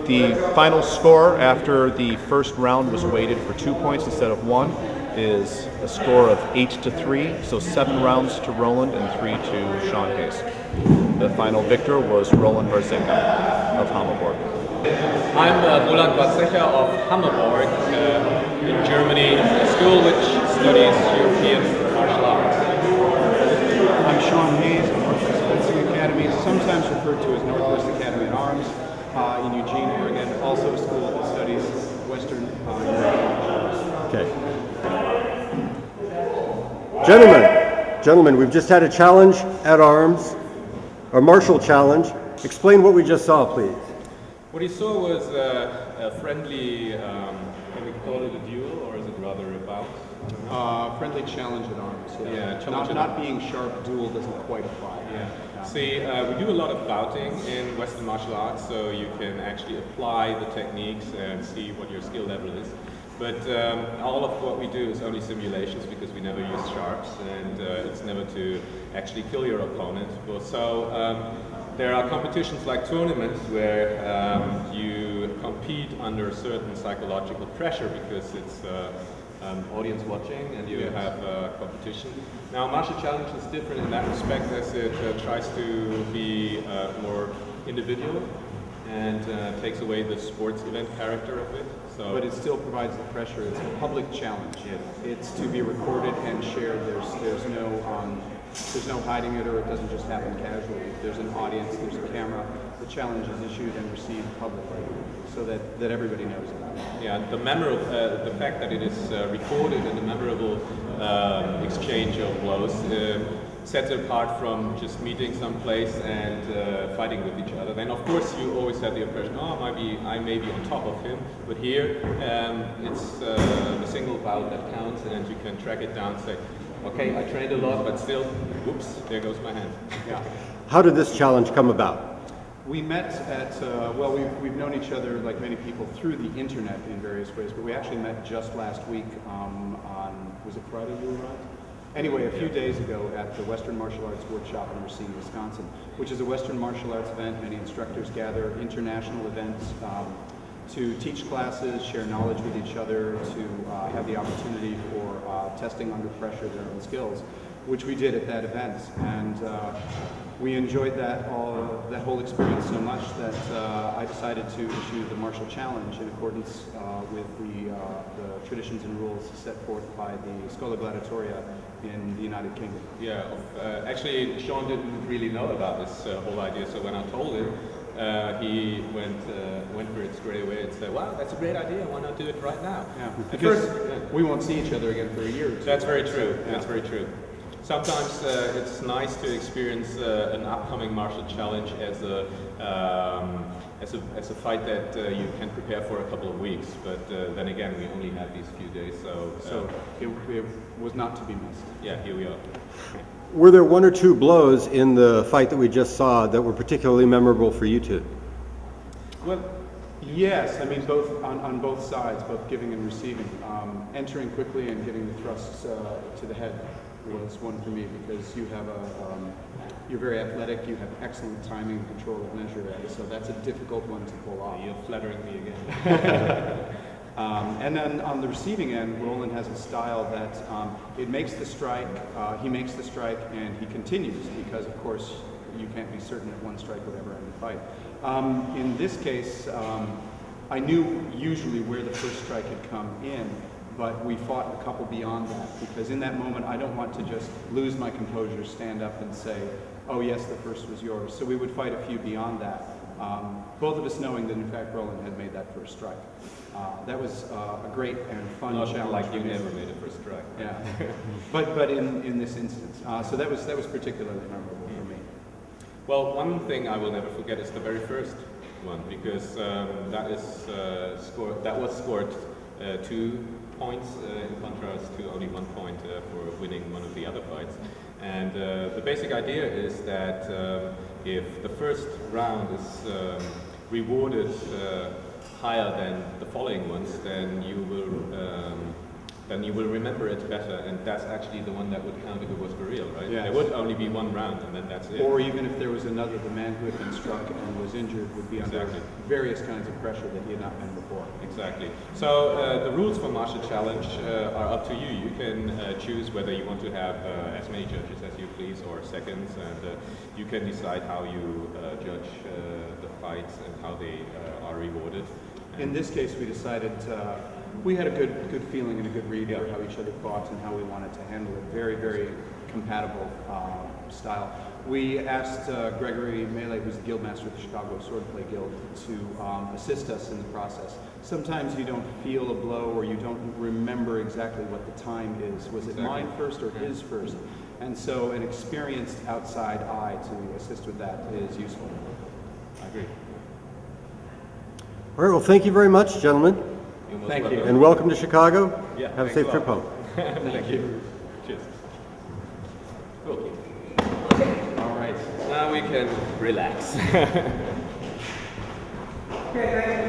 The final score after the first round was weighted for 2 points instead of 1 is a score of 8-3, so 7 rounds to Roland and 3 to Sean Hayes. The final victor was Roland Barzinga of Hammerborg. I'm Roland Barzinga of Hammerborg in Germany, a school which studies European martial arts. I'm Sean Hayes of Northwest Fencing Academy, sometimes referred to as Northwest Academy at Arms, in Eugene, Oregon, also a school that studies Western Europe. Okay. Gentlemen, we've just had a challenge at Arms, a martial challenge. Explain what we just saw, please. What you saw was a friendly, can we call it a duel, or is it rather a bout? Friendly challenge at Arms. Yeah, not being sharp, duel doesn't quite apply. Yeah. See, we do a lot of bouting in Western martial arts, so you can actually apply the techniques and see what your skill level is. But all of what we do is only simulations because we never use sharps, and it's never to actually kill your opponent. So there are competitions like tournaments where you compete under certain psychological pressure because it's audience watching and you have competition. Now, martial challenge is different in that respect as it tries to be more individual and takes away the sports event character of it. So, but it still provides the pressure. It's a public challenge. Yes. It's to be recorded and shared. There's no hiding it, or it doesn't just happen casually. There's an audience, there's a camera. The challenge is issued and received publicly, so that everybody knows about it. Yeah, the fact that it is recorded and the memorable exchange of blows sets it apart from just meeting someplace and fighting with each other. Then of course you always have the impression, oh, I may be on top of him, but here it's a single bout that counts, and you can track it down and say, okay, I trained a lot, but still, whoops, there goes my hand. Yeah. How did this challenge come about? We met at, we've known each other, like many people, through the internet in various ways, but we actually met just last week on, was it Friday you were on? Anyway, a few days ago at the Western Martial Arts Workshop in Racine, Wisconsin, which is a Western martial arts event. Many instructors gather, international events, to teach classes, share knowledge with each other, to have the opportunity for testing under pressure their own skills, which we did at that event. And we enjoyed that whole experience so much that I decided to issue the Martial Challenge in accordance with the traditions and rules set forth by the Schola Gladiatoria in the United Kingdom. Yeah, actually Sean didn't really know about this whole idea, so when I told him, he went for it straight away and said, wow, that's a great idea, why not do it right now? Yeah, because we won't see each other again for a year or two. That's very true, that's very true. Sometimes it's nice to experience an upcoming martial challenge as a fight that you can prepare for a couple of weeks, but then again, we only have these few days, so it was not to be missed. Yeah, here we are. Were there one or two blows in the fight that we just saw that were particularly memorable for you two? Well, yes, I mean both on both sides, both giving and receiving. Entering quickly and giving the thrusts to the head was one for me because you have you're very athletic, you have excellent timing and control of measure, so that's a difficult one to pull off. You're flattering me again. And then on the receiving end, Roland has a style that it makes the strike, he makes the strike and he continues because of course you can't be certain that one strike would ever end the fight. In this case, I knew usually where the first strike had come in, but we fought a couple beyond that because in that moment I don't want to just lose my composure, stand up and say, oh yes, the first was yours. So we would fight a few beyond that, both of us knowing that in fact Roland had made that first strike. That was a great and fun challenge. Like you never made a first strike. Yeah, but in this instance, so that was particularly memorable for me. Well, one thing I will never forget is the very first one because that was scored 2 points in contrast to only 1 point for winning one of the other fights. And the basic idea is that if the first round is rewarded higher than the following ones, then you will then you will remember it better, and that's actually the one that would count if it was for real, right? Yes. There would only be one round, and then that's it. Or even if there was another, the man who had been struck and was injured would be under Exactly. various kinds of pressure that he had not been before. Exactly. So the rules for Martial Challenge are up to you. You can choose whether you want to have as many judges as you please, or seconds, and you can decide how you judge the fights and how they are rewarded. In this case, we decided we had a good feeling and a good read for how each other fought and how we wanted to handle it. Very, very compatible style. We asked Gregory Melee, who's the guildmaster of the Chicago Swordplay Guild, to assist us in the process. Sometimes you don't feel a blow or you don't remember exactly what the time is. Was it mine first or his first? And so an experienced outside eye to assist with that is useful. I agree. All right, well, thank you very much, gentlemen, You're most Thank you. welcome. and welcome to Chicago. Yeah, Have a thanks safe a trip lot. home. Thank you. Cheers. Cool. All right, now we can relax. Okay, thank you.